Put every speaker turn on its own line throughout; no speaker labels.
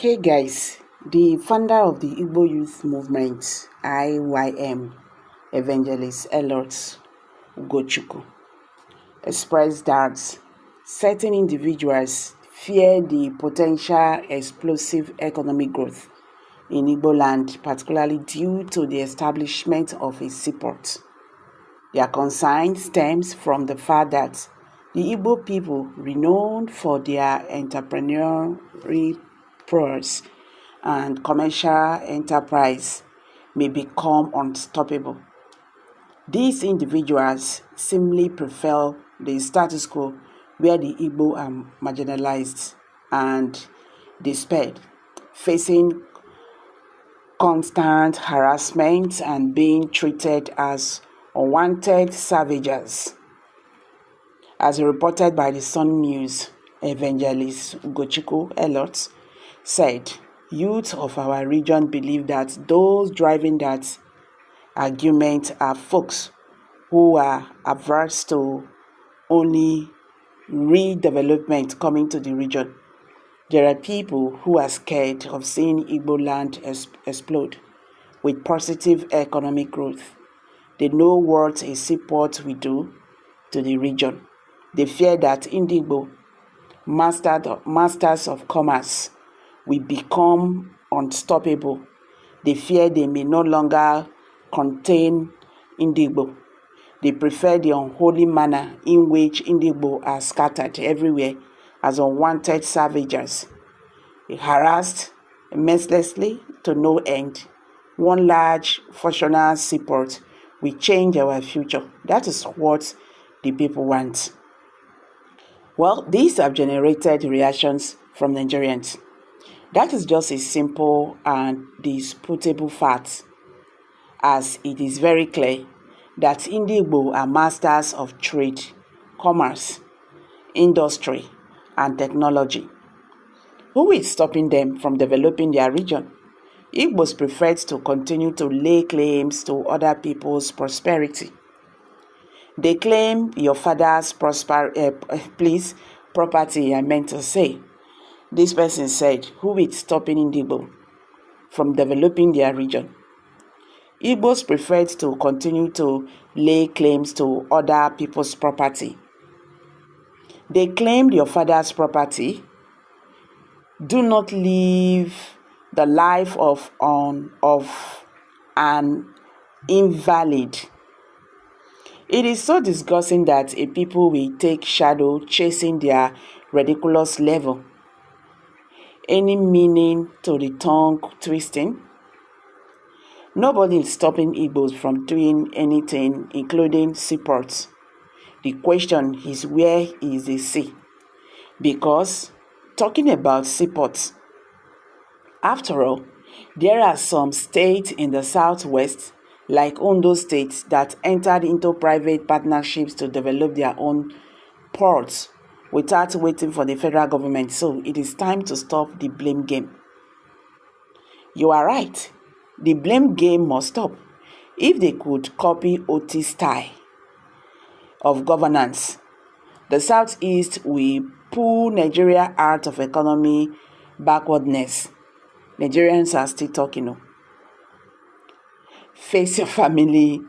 Hey guys, the founder of the Igbo Youth Movement, IYM, Evangelist Elot Ugochukwu, expressed that certain individuals fear the potential explosive economic growth in Igbo land, particularly due to the establishment of a seaport. Their concern stems from the fact that the Igbo people, renowned for their entrepreneurial prowess and commercial enterprise, may become unstoppable. These individuals simply prefer the status quo where the Igbo are marginalized and despaired, facing constant harassment and being treated as unwanted savages. As reported by the Sun News, Evangelist Ugochukwu Elot said, youth of our region believe that those driving that argument are folks who are averse to only redevelopment coming to the region. There are people who are scared of seeing Igbo land explode with positive economic growth. They know what a seaport will do to the region. They fear that Igbo, masters of commerce, will become unstoppable. They fear they may no longer contain Igbo. They prefer the unholy manner in which Igbo are scattered everywhere as unwanted savages, harassed mercilessly to no end. One large functional seaport will change our future. That is what the people want. Well, these have generated reactions from Nigerians. That is just a simple and disputable fact, as it is very clear that Igbo are masters of trade, commerce, industry, and technology. Who is stopping them from developing their region? Igbos prefer to continue to lay claims to other people's prosperity. They claim your father's property, I meant to say. This person said, who is stopping Igbo from developing their region? Igbos prefer to continue to lay claims to other people's property. They claimed your father's property. Do not live the life of an invalid. It is so disgusting that a people will take shadow chasing their ridiculous level. Any meaning to the tongue twisting? Nobody is stopping Igbos from doing anything, including seaports. The question is, where is the sea? Because talking about seaports, after all, there are some states in the southwest, like Ondo State, that entered into private partnerships to develop their own ports without waiting for the federal government. So it is time to stop the blame game. You are right. The blame game must stop. If they could copy Oti's style of governance, the Southeast will pull Nigeria out of economy backwardness. Nigerians are still talking. Face your family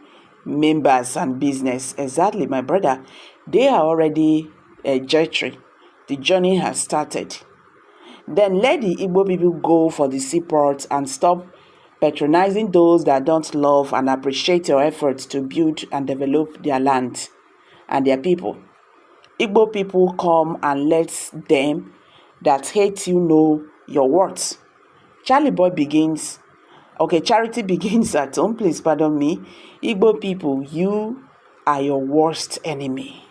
members and business. Exactly, my brother. They are already jittery. The journey has started. Then let the Igbo people go for the seaport and stop patronizing those that don't love and appreciate your efforts to build and develop their land and their people. Igbo people come and let them that hate you know your worth. Charity begins at home. Please pardon me. Igbo people, you are your worst enemy.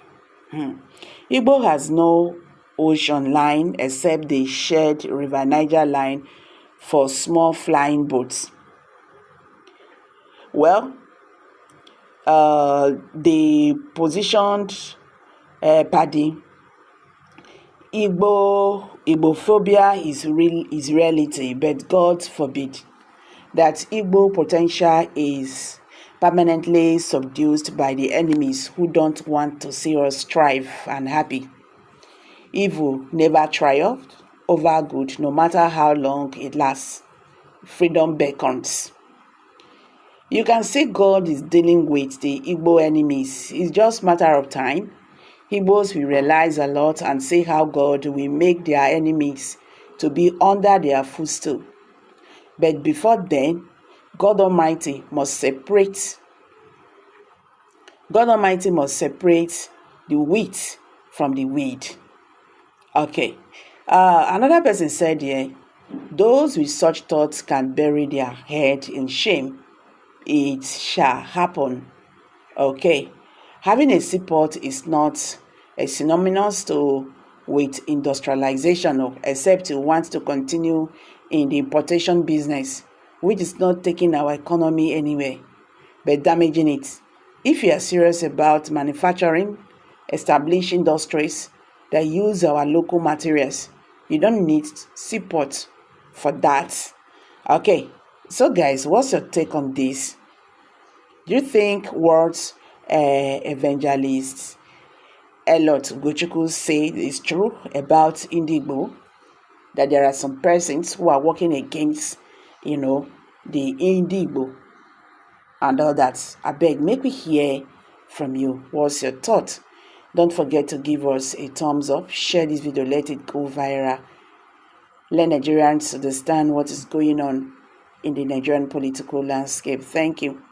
Igbo has no ocean line except the shared River Niger line for small flying boats. Well, they positioned Paddy. Igbophobia is reality, but God forbid that Igbo potential is permanently subdued by the enemies who don't want to see us thrive and happy. Evil never triumphed over good, no matter how long it lasts. Freedom beckons. You can see God is dealing with the Igbo enemies. It's just a matter of time. Igbos will realize a lot and see how God will make their enemies to be under their footstool. But before then, God Almighty must separate the wheat from the weed. Okay. Another person said here, those with such thoughts can bury their head in shame. It shall happen. Okay. Having a seaport is not a synonymous with industrialization, except you want to continue in the importation business, which is not taking our economy anywhere, but damaging it. If you are serious about manufacturing, establish industries that use our local materials, you don't need seaport for that. Okay, so guys, what's your take on this? Do you think what evangelist Elot Gochuku said is true about Igbo? That there are some persons who are working against, the Igbo and all that. I beg, make me hear from you. What's your thought? Don't forget to give us a thumbs up, share this video, let it go viral. Let Nigerians understand what is going on in the Nigerian political landscape. Thank you.